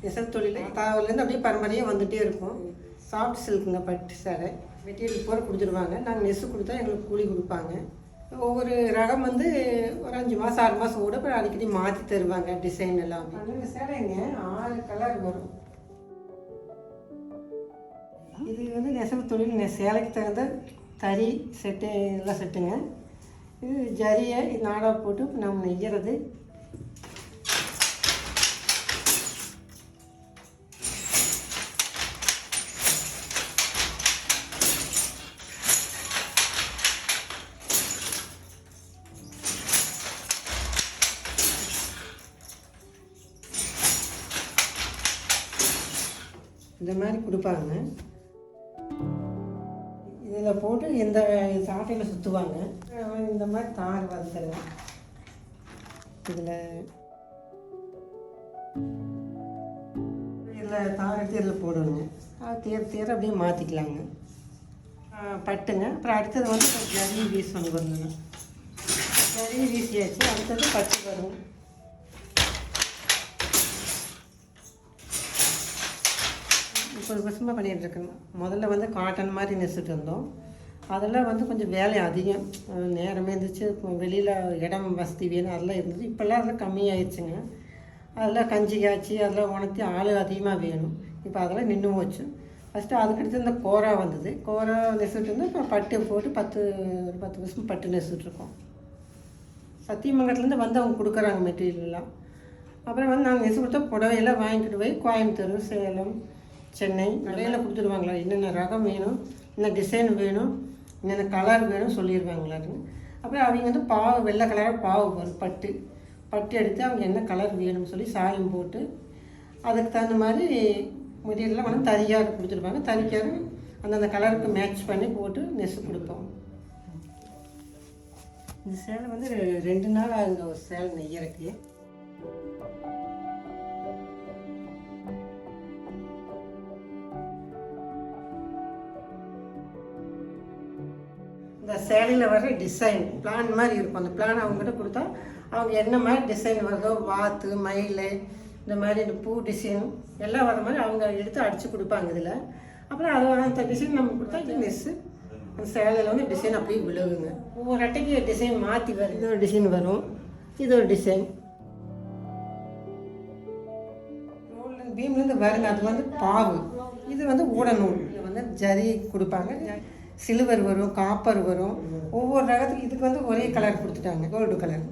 நெசவு தொழில் தாவலேருந்து அப்படியே பரம்பரையாக வந்துகிட்டே இருக்கும். சாஃப்ட் சில்க்குங்க, பட்டு சேலை மெட்டீரியல் பூரா கொடுத்துருவாங்க. நாங்கள் நெசவு கொடுத்தா எங்களுக்கு கூலி கொடுப்பாங்க. ஒவ்வொரு ரகம் வந்து ஒரு 5 மாதம் 6 மாதம் கூட அப்புறம் அடிக்கடி மாற்றி தருவாங்க டிசைன் எல்லாமே. அந்த சேலைங்க 6 கலர் வரும். இது வந்து நெசவு தொழில் சேலைக்கு தகுந்த தறி செட்டு எல்லாம் செட்டுங்க. இது ஜரியை நாடாக போட்டு நம்ம நெய்கிறது. இந்த மாதிரி கொடுப்பாங்க. இதில் போட்டு இந்த சாட்டையில் சுற்றுவாங்க. இந்த மாதிரி தார் வந்துடுங்க. இதில் தார் எடுத்து இதில் போடணுங்க. அது தேர அப்படியே மாற்றிக்கலாங்க. பட்டுங்க. அப்புறம் அடுத்தது வந்து ஜரி வீஸ் ஒன்று வரணுங்க. ஜரி வீசியாச்சு. அடுத்தது பட்டு வரும். இப்போ வருஷமாக பண்ணிகிட்ருக்கேங்க. முதல்ல வந்து காட்டன் மாதிரி நெசிட்டு இருந்தோம். அதெல்லாம் வந்து கொஞ்சம் வேலை அதிகம், நேரமே இருந்துச்சு. வெளியில் இடம் வசதி வேணும், அதெல்லாம் இருந்துச்சு. இப்போல்லாம் அதெல்லாம் கம்மியாயிடுச்சுங்க. அதெல்லாம் கஞ்சி காய்ச்சி அதெல்லாம் உணர்த்தி ஆள் அதிகமாக வேணும். இப்போ அதெல்லாம் நின்று போச்சு. ஃபஸ்ட்டு அதுக்கடுத்து இந்த கோரா வந்தது. கோரா நெசிட்டு இருந்தால் இப்போ பட்டு போட்டு 10 வருஷம் பட்டு நெசிட்டுருக்கோம். சத்தியமங்கலத்துலேருந்து வந்து அவங்க கொடுக்குறாங்க மெட்டீரியல்லாம். அப்புறம் வந்து நாங்கள் நெசு கொடுத்தா புடவையெல்லாம் வாங்கிட்டு போய் கோயம்புத்தூர், சேலம், சென்னை கடையில் கொடுத்துருவாங்களா, என்னென்ன ரகம் வேணும், என்ன டிசைன் வேணும், என்னென்ன கலர் வேணும் சொல்லிடுவாங்களாருங்க. அப்புறம் அவங்க வந்து பாவு வெள்ளை கலராக பாவு வரும். பட்டு எடுத்து அவங்க என்ன கலர் வேணும்னு சொல்லி சாயம் போட்டு அதுக்கு தகுந்த மாதிரி மெட்டீரியல்லாம் வந்து தறியாக கொடுத்துருப்பாங்க. தறிக்காக அந்தந்த கலருக்கு மேட்ச் பண்ணி போட்டு நெசு கொடுப்போம். இந்த சேலை வந்து 2 நாள் ஆகுங்க ஒரு சேலை நெய்யறதுக்கு. இந்த சேலையில் வர்ற டிசைன் பிளான் மாதிரி இருக்கும். அந்த பிளான் அவங்ககிட்ட கொடுத்தா அவங்க என்ன மாதிரி டிசைன் வருதோ, வாத்து, மயில், இந்த மாதிரி இந்த பூ டிசைன் எல்லாம் வர மாதிரி அவங்க எடுத்து அடித்து கொடுப்பாங்க இதில். அப்புறம் அந்த டிசைன் நம்ம கொடுத்தா இது நெஸ்ஸு அந்த சேலையில் வந்து டிசைன் அப்படியே விழுவுங்க. ஒவ்வொரு அட்டைக்கு டிசைன் மாற்றி வரும். இது ஒரு டிசைன் வரும், இது ஒரு டிசைன். ரோல்லேருந்து பீம்லேருந்து வருங்க. அது வந்து பாவு, இது வந்து ஊடநூல். இது வந்து ஜரி கொடுப்பாங்க. சில்வர் வரும், காப்பர் வரும். ஒவ்வொரு ரகத்துக்கு இதுக்கு வந்து ஒரே கலர் கொடுத்துட்டாங்க, கோல்டு கலர்.